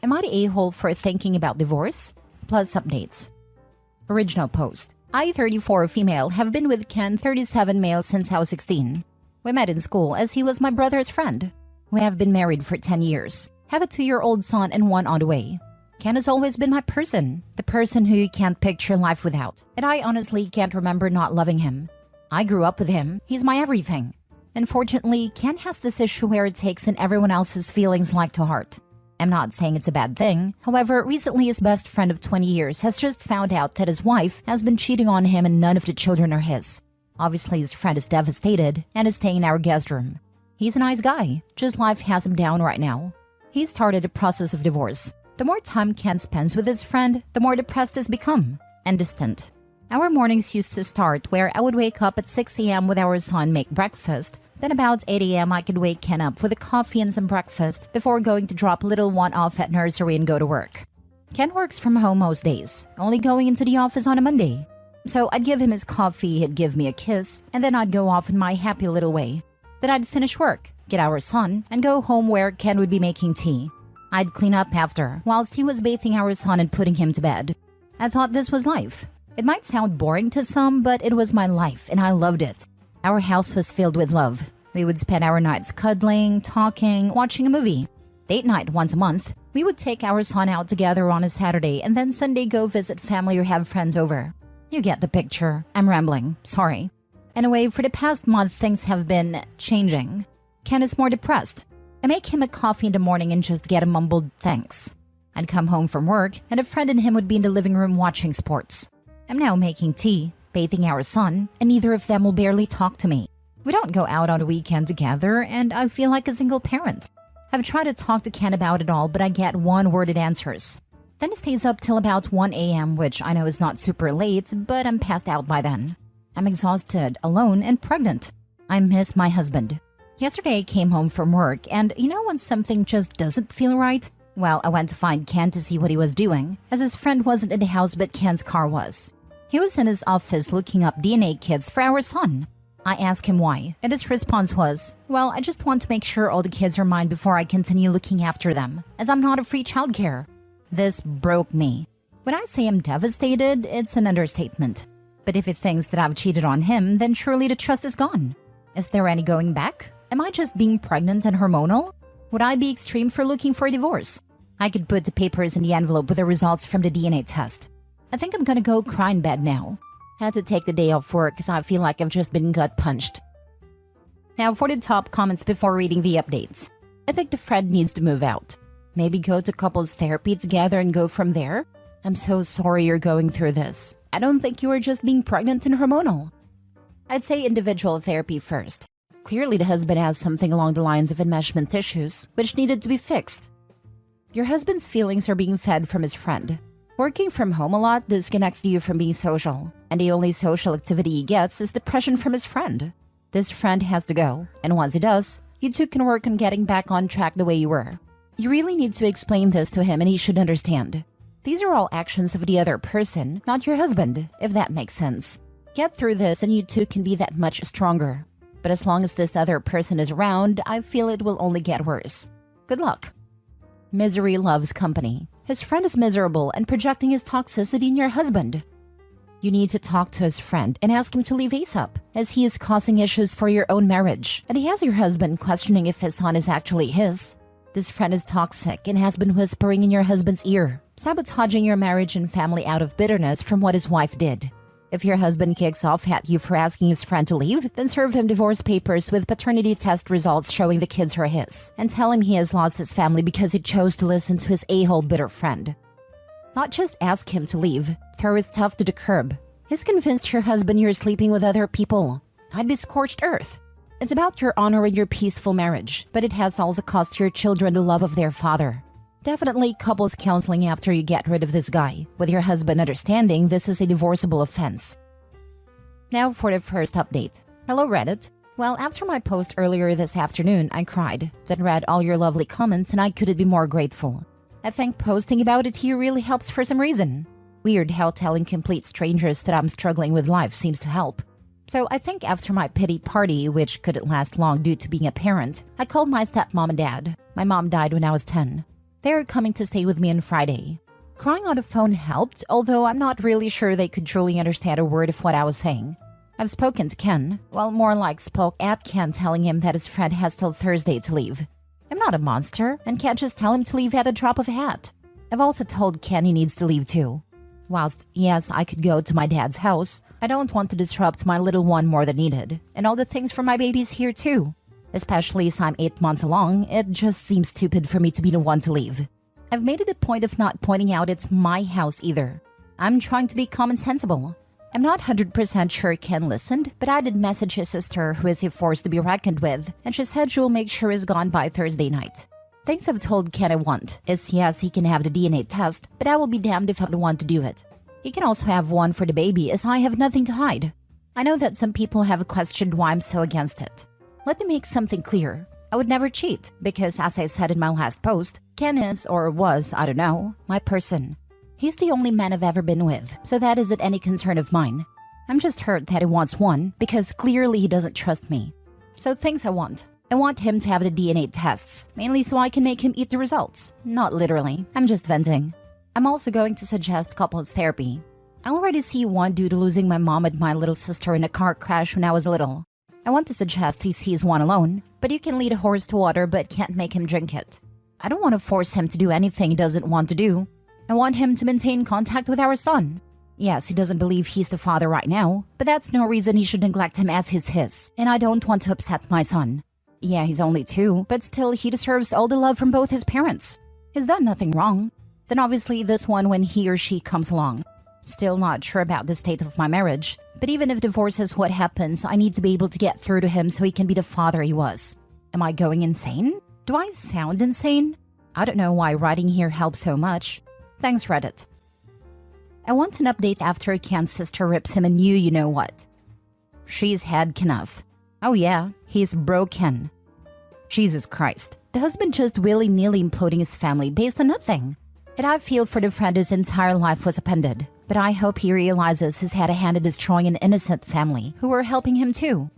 Am I the a-hole for thinking about divorce? Plus updates. Original post. I, 34 female, have been with Ken, 37 male, since I was 16. We met in school as he was my brother's friend. We have been married for 10 years, have a 2-year-old son and one on the way. Ken has always been my person, the person who you can't picture life without, and I honestly can't remember not loving him. I grew up with him, he's my everything. Unfortunately, Ken has this issue where it takes in everyone else's feelings like to heart. I'm not saying it's a bad thing. However, recently his best friend of 20 years has just found out that his wife has been cheating on him and none of the children are his. Obviously, his friend is devastated and is staying in our guest room. He's a nice guy, just life has him down right now. He started a process of divorce. The more time Ken spends with his friend, the more depressed he's become and distant. Our mornings used to start where I would wake up at 6 a.m. with our son, make breakfast. Then about 8 a.m. I could wake Ken up with a coffee and some breakfast before going to drop little one off at nursery and go to work. Ken works from home most days, only going into the office on a Monday. So I'd give him his coffee, he'd give me a kiss, and then I'd go off in my happy little way. Then I'd finish work, get our son, and go home where Ken would be making tea. I'd clean up after, whilst he was bathing our son and putting him to bed. I thought this was life. It might sound boring to some, but it was my life, and I loved it. Our house was filled with love. We would spend our nights cuddling, talking, watching a movie. Date night once a month. We would take our son out together on a Saturday and then Sunday go visit family or have friends over. You get the picture. I'm rambling. Sorry. Anyway, for the past month, things have been changing. Ken is more depressed. I make him a coffee in the morning and just get a mumbled thanks. I'd come home from work and a friend and him would be in the living room watching sports. I'm now making tea, bathing our son, and neither of them will barely talk to me. We don't go out on a weekend together, and I feel like a single parent. I've tried to talk to Ken about it all, but I get one-worded answers. Then he stays up till about 1 a.m., which I know is not super late, but I'm passed out by then. I'm exhausted, alone, and pregnant. I miss my husband. Yesterday I came home from work, and you know when something just doesn't feel right? Well, I went to find Ken to see what he was doing, as his friend wasn't in the house but Ken's car was. He was in his office looking up DNA kits for our son. I asked him why, and his response was, well, I just want to make sure all the kids are mine before I continue looking after them, as I'm not a free childcare. This broke me. When I say I'm devastated, it's an understatement. But if he thinks that I've cheated on him, then surely the trust is gone. Is there any going back? Am I just being pregnant and hormonal? Would I be extreme for looking for a divorce? I could put the papers in the envelope with the results from the DNA test. I think I'm gonna go cry in bed now. Had to take the day off work because I feel like I've just been gut punched. Now for the top comments before reading the updates. I think the friend needs to move out. Maybe go to couples therapy together and go from there. I'm so sorry you're going through this. I don't think you are just being pregnant and hormonal. I'd say individual therapy first. Clearly the husband has something along the lines of enmeshment issues, which needed to be fixed. Your husband's feelings are being fed from his friend. Working from home a lot disconnects you from being social, and the only social activity he gets is depression from his friend. This friend has to go, and once he does, you two can work on getting back on track the way you were. You really need to explain this to him and he should understand. These are all actions of the other person, not your husband, if that makes sense. Get through this and you two can be that much stronger. But as long as this other person is around, I feel it will only get worse. Good luck. Misery loves company. His friend is miserable and projecting his toxicity in your husband. You need to talk to his friend and ask him to leave ASAP, as he is causing issues for your own marriage, and he has your husband questioning if his son is actually his. This friend is toxic and has been whispering in your husband's ear, sabotaging your marriage and family out of bitterness from what his wife did. If your husband kicks off at you for asking his friend to leave, then serve him divorce papers with paternity test results showing the kids are his, and tell him he has lost his family because he chose to listen to his a-hole bitter friend. Not just ask him to leave, throw his stuff to the curb. He's convinced your husband you're sleeping with other people. I'd be scorched earth. It's about your honor and your peaceful marriage, but it has also cost your children the love of their father. Definitely couples counseling after you get rid of this guy, with your husband understanding this is a divorceable offense. Now for the first update. Hello Reddit. Well, after my post earlier this afternoon, I cried, then read all your lovely comments and I couldn't be more grateful. I think posting about it here really helps for some reason. Weird how telling complete strangers that I'm struggling with life seems to help. So I think after my pity party, which couldn't last long due to being a parent, I called my stepmom and dad. My mom died when I was 10. They are coming to stay with me on Friday. Crying on the phone helped, although I'm not really sure they could truly understand a word of what I was saying. I've spoken to Ken, well, more like spoke at Ken, telling him that his friend has till Thursday to leave. I'm not a monster and can't just tell him to leave at a drop of a hat. I've also told Ken he needs to leave too. Whilst, yes, I could go to my dad's house, I don't want to disrupt my little one more than needed, and all the things for my baby's here too. Especially as I'm 8 months along, it just seems stupid for me to be the one to leave. I've made it a point of not pointing out it's my house either. I'm trying to be common sensible. I'm not 100% sure Ken listened, but I did message his sister, who is a force to be reckoned with, and she said she'll make sure he's gone by Thursday night. Things I've told Ken I want is yes, he can have the DNA test, but I will be damned if I don't want to do it. He can also have one for the baby, as I have nothing to hide. I know that some people have questioned why I'm so against it. Let me make something clear. I would never cheat, because as I said in my last post, Ken is, or was, I don't know, my person. He's the only man I've ever been with, so that isn't any concern of mine. I'm just hurt that he wants one, because clearly he doesn't trust me. So things I want him to have the DNA tests, mainly so I can make him eat the results. Not literally, I'm just venting. I'm also going to suggest couples therapy. I already see one due to losing my mom and my little sister in a car crash when I was little. I want to suggest he sees one alone, but you can lead a horse to water but can't make him drink it. I don't want to force him to do anything he doesn't want to do. I want him to maintain contact with our son. Yes, he doesn't believe he's the father right now, but that's no reason he should neglect him as his, and I don't want to upset my son. Yeah, he's only 2, but still he deserves all the love from both his parents. He's done nothing wrong. Then obviously this one when he or she comes along. Still not sure about the state of my marriage, but even if divorce is what happens, I need to be able to get through to him so he can be the father he was. Am I going insane? Do I sound insane? I don't know why writing here helps so much. Thanks, Reddit. I want an update after Ken's sister rips him a new you-know-what. She's had enough. Oh yeah, he's broken. Jesus Christ, the husband just willy-nilly imploding his family based on nothing. And I feel for the friend whose entire life was upended. But I hope he realizes he's had a hand in destroying an innocent family who were helping him too.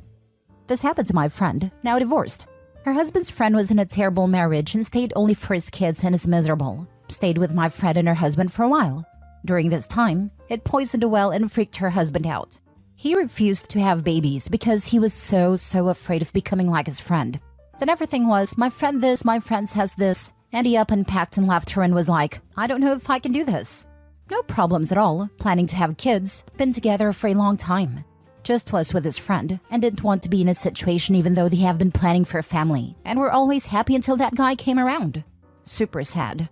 This happened to my friend, now divorced. Her husband's friend was in a terrible marriage and stayed only for his kids and is miserable. Stayed with my friend and her husband for a while. During this time, it poisoned a well and freaked her husband out. He refused to have babies because he was so afraid of becoming like his friend. Then everything was, my friend this, my friend says this, and he up and packed and left her and was like, I don't know if I can do this. No problems at all, planning to have kids, been together for a long time. Just was with his friend, and didn't want to be in a situation even though they have been planning for a family, and were always happy until that guy came around. Super sad.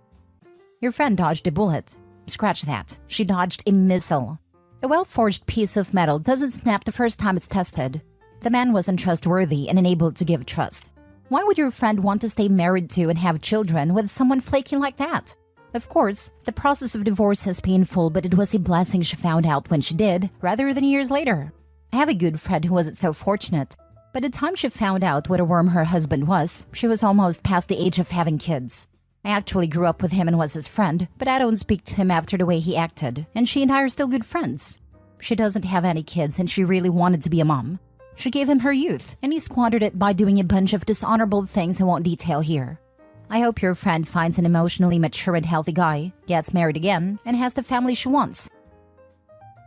Your friend dodged a bullet. Scratch that, she dodged a missile. A well-forged piece of metal doesn't snap the first time it's tested. The man wasn't trustworthy and unable to give trust. Why would your friend want to stay married to and have children with someone flaky like that? Of course, the process of divorce is painful, but it was a blessing she found out when she did, rather than years later. I have a good friend who wasn't so fortunate. By the time she found out what a worm her husband was, she was almost past the age of having kids. I actually grew up with him and was his friend, but I don't speak to him after the way he acted, and she and I are still good friends. She doesn't have any kids and she really wanted to be a mom. She gave him her youth, and he squandered it by doing a bunch of dishonorable things I won't detail here. I hope your friend finds an emotionally mature and healthy guy, gets married again, and has the family she wants.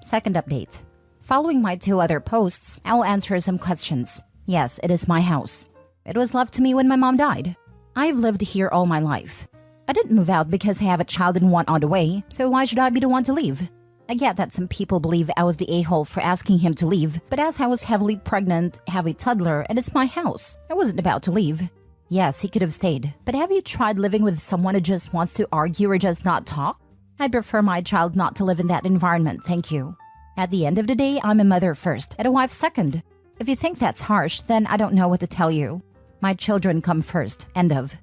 Second update. Following my 2 other posts, I will answer some questions. Yes, it is my house. It was left to me when my mom died. I've lived here all my life. I didn't move out because I have a child and one on the way, so why should I be the one to leave? I get that some people believe I was the a-hole for asking him to leave, but as I was heavily pregnant, have a toddler, and it's my house, I wasn't about to leave. Yes, he could have stayed, but have you tried living with someone who just wants to argue or just not talk? I'd prefer my child not to live in that environment, thank you. At the end of the day, I'm a mother first, and a wife second. If you think that's harsh, then I don't know what to tell you. My children come first, end of.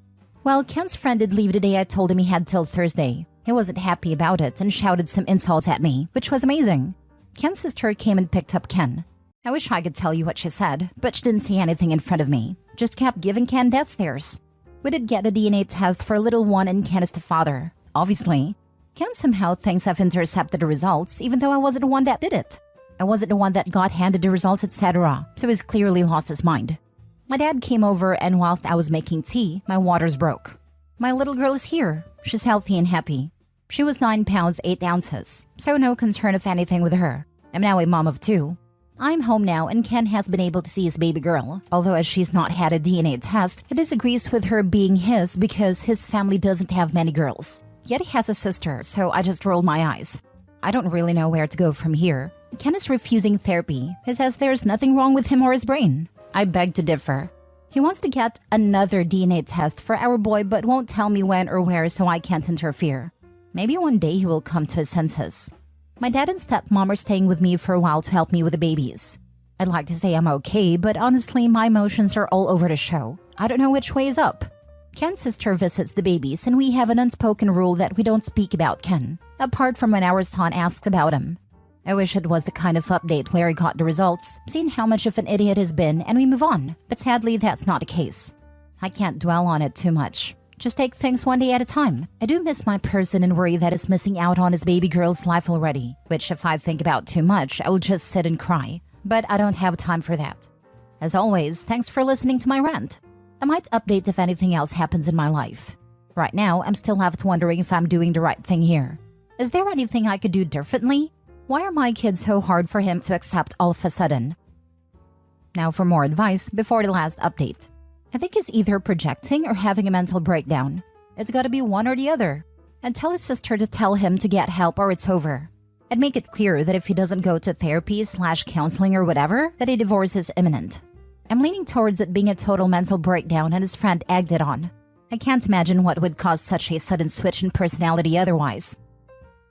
Well, Ken's friend did leave the day I told him he had till Thursday. He wasn't happy about it and shouted some insults at me, which was amazing. Ken's sister came and picked up Ken. I wish I could tell you what she said, but she didn't say anything in front of me. Just kept giving Ken death stares. We did get a DNA test for little one and Ken is the father. Obviously. Ken somehow thinks I've intercepted the results even though I wasn't the one that did it. I wasn't the one that got handed the results, etc. So he's clearly lost his mind. My dad came over and whilst I was making tea, my waters broke. My little girl is here. She's healthy and happy. She was 9 pounds 8 ounces, so no concern of anything with her. I'm now a mom of 2. I'm home now and Ken has been able to see his baby girl, although as she's not had a DNA test, he disagrees with her being his because his family doesn't have many girls. Yet he has a sister, so I just rolled my eyes. I don't really know where to go from here. Ken is refusing therapy. He says there's nothing wrong with him or his brain. I beg to differ. He wants to get another DNA test for our boy but won't tell me when or where so I can't interfere. Maybe one day he will come to his senses. My dad and stepmom are staying with me for a while to help me with the babies. I'd like to say I'm okay, but honestly my emotions are all over the show. I don't know which way is up. Ken's sister visits the babies and we have an unspoken rule that we don't speak about Ken, apart from when our son asks about him. I wish it was the kind of update where he got the results, seen how much of an idiot he's been, and we move on. But sadly, that's not the case. I can't dwell on it too much. Just take things one day at a time. I do miss my person and worry that he's missing out on his baby girl's life already, which if I think about too much, I will just sit and cry. But I don't have time for that. As always, thanks for listening to my rant. I might update if anything else happens in my life. Right now, I'm still left wondering if I'm doing the right thing here. Is there anything I could do differently? Why are my kids so hard for him to accept all of a sudden? Now for more advice before the last update. I think he's either projecting or having a mental breakdown. It's gotta be one or the other. And tell his sister to tell him to get help or it's over. And make it clear that if he doesn't go to therapy/counseling or whatever, that a divorce is imminent. I'm leaning towards it being a total mental breakdown and his friend egged it on. I can't imagine what would cause such a sudden switch in personality otherwise.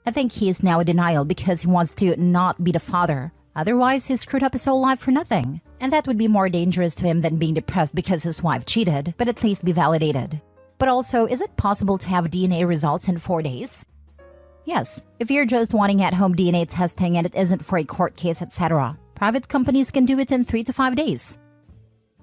I think he is now in denial because he wants to not be the father. Otherwise, he screwed up his whole life for nothing. And that would be more dangerous to him than being depressed because his wife cheated, but at least be validated. But also, is it possible to have DNA results in 4 days? Yes, if you're just wanting at-home DNA testing and it isn't for a court case, etc. Private companies can do it in 3 to 5 days.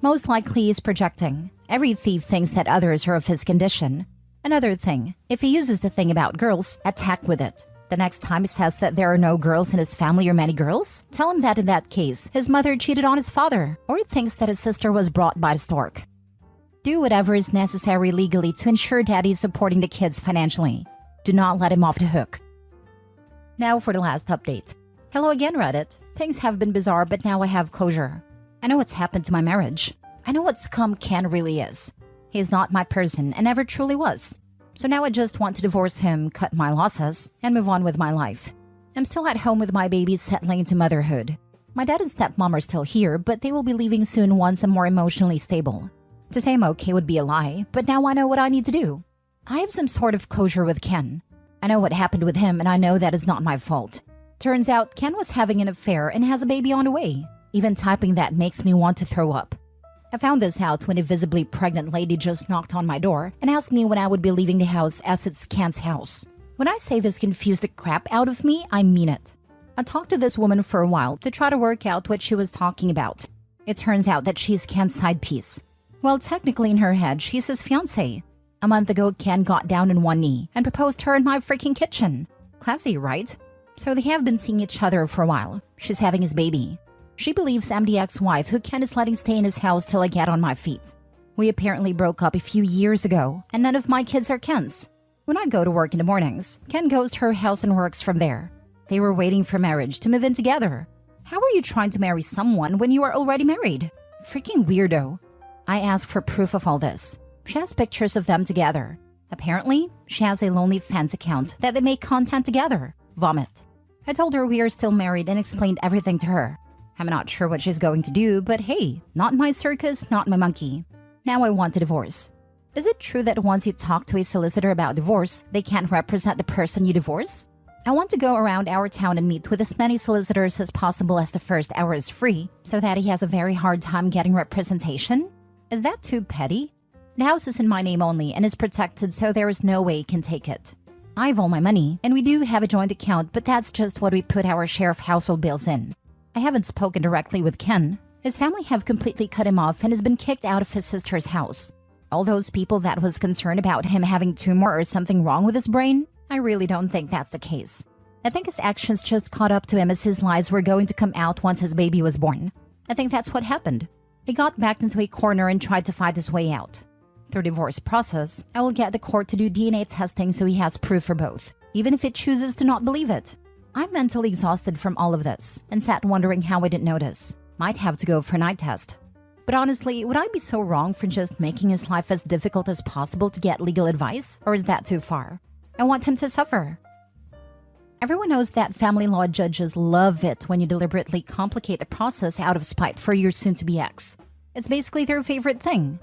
Most likely he's projecting. Every thief thinks that others are of his condition. Another thing, if he uses the thing about girls, attack with it. The next time he says that there are no girls in his family or many girls, tell him that in that case, his mother cheated on his father, or he thinks that his sister was brought by the stork. Do whatever is necessary legally to ensure daddy's supporting the kids financially. Do not let him off the hook. Now for the last update. Hello again, Reddit. Things have been bizarre, but now I have closure. I know what's happened to my marriage. I know what scum Ken really is. He's not my person and never truly was. So now I just want to divorce him, cut my losses, and move on with my life. I'm still at home with my babies settling into motherhood. My dad and stepmom are still here, but they will be leaving soon once I'm more emotionally stable. To say I'm okay would be a lie, but now I know what I need to do. I have some sort of closure with Ken. I know what happened with him and I know that is not my fault. Turns out Ken was having an affair and has a baby on the way. Even typing that makes me want to throw up. I found this out when a visibly pregnant lady just knocked on my door and asked me when I would be leaving the house as it's Ken's house. When I say this confused the crap out of me, I mean it. I talked to this woman for a while to try to work out what she was talking about. It turns out that she's Ken's side piece. Well, technically in her head, she's his fiancé. A month ago, Ken got down on one knee and proposed her in my freaking kitchen. Classy, right? So they have been seeing each other for a while. She's having his baby. She believes I'm the ex-wife who Ken is letting stay in his house till I get on my feet. We apparently broke up a few years ago, and none of my kids are Ken's. When I go to work in the mornings, Ken goes to her house and works from there. They were waiting for marriage to move in together. How are you trying to marry someone when you are already married? Freaking weirdo. I asked for proof of all this. She has pictures of them together. Apparently, she has a lonely fans account that they make content together. Vomit. I told her we are still married and explained everything to her. I'm not sure what she's going to do, but hey, not my circus, not my monkey. Now I want a divorce. Is it true that once you talk to a solicitor about divorce, they can't represent the person you divorce? I want to go around our town and meet with as many solicitors as possible as the first hour is free, so that he has a very hard time getting representation? Is that too petty? The house is in my name only and is protected, so there is no way he can take it. I have all my money, and we do have a joint account, but that's just what we put our share of household bills in. I haven't spoken directly with Ken. His family have completely cut him off and has been kicked out of his sister's house. All those people that was concerned about him having tumor or something wrong with his brain, I really don't think that's the case. I think his actions just caught up to him as his lies were going to come out once his baby was born. I think that's what happened. He got backed into a corner and tried to fight his way out. Through divorce process, I will get the court to do DNA testing so he has proof for both, even if it chooses to not believe it. I'm mentally exhausted from all of this and sat wondering how I didn't notice. Might have to go for a night test. But honestly, would I be so wrong for just making his life as difficult as possible to get legal advice? Or is that too far? I want him to suffer. Everyone knows that family law judges love it when you deliberately complicate the process out of spite for your soon-to-be ex. It's basically their favorite thing.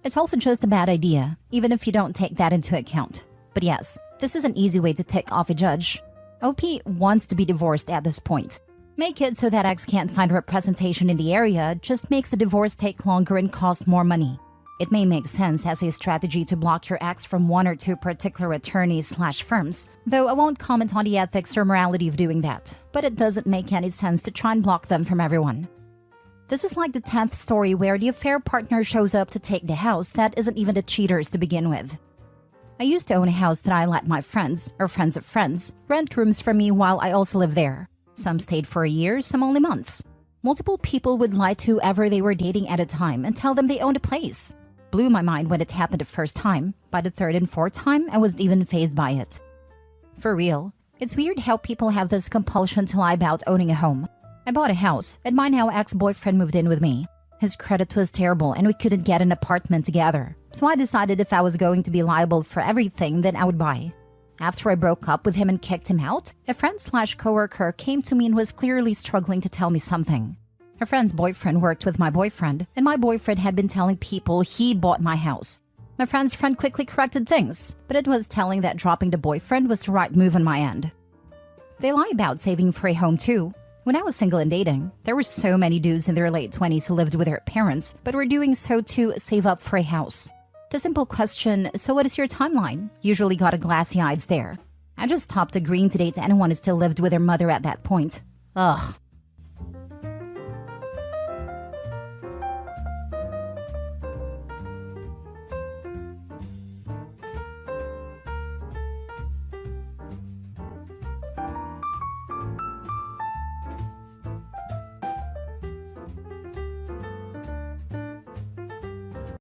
It's also just a bad idea, even if you don't take that into account. But yes, this is an easy way to tick off a judge. OP wants to be divorced at this point. Make it so that ex can't find representation in the area just makes the divorce take longer and cost more money. It may make sense as a strategy to block your ex from one or two particular attorneys/firms, though I won't comment on the ethics or morality of doing that, but it doesn't make any sense to try and block them from everyone. This is like the 10th story where the affair partner shows up to take the house that isn't even the cheaters to begin with. I used to own a house that I let my friends, or friends of friends, rent rooms from me while I also lived there. Some stayed for a year, some only months. Multiple people would lie to whoever they were dating at a time and tell them they owned a place. Blew my mind when it happened the first time. By the third and fourth time, I wasn't even fazed by it. For real, it's weird how people have this compulsion to lie about owning a home. I bought a house, and my now ex-boyfriend moved in with me. His credit was terrible and we couldn't get an apartment together. So I decided if I was going to be liable for everything, then I would buy. After I broke up with him and kicked him out, a friend/coworker came to me and was clearly struggling to tell me something. Her friend's boyfriend worked with my boyfriend, and my boyfriend had been telling people he bought my house. My friend's friend quickly corrected things, but it was telling that dropping the boyfriend was the right move on my end. They lie about saving for a home too. When I was single and dating, there were so many dudes in their late 20s who lived with their parents, but were doing so to save up for a house. The simple question, so what is your timeline, usually got a glassy-eyed stare. I just stopped agreeing to date anyone who still lived with their mother at that point. Ugh.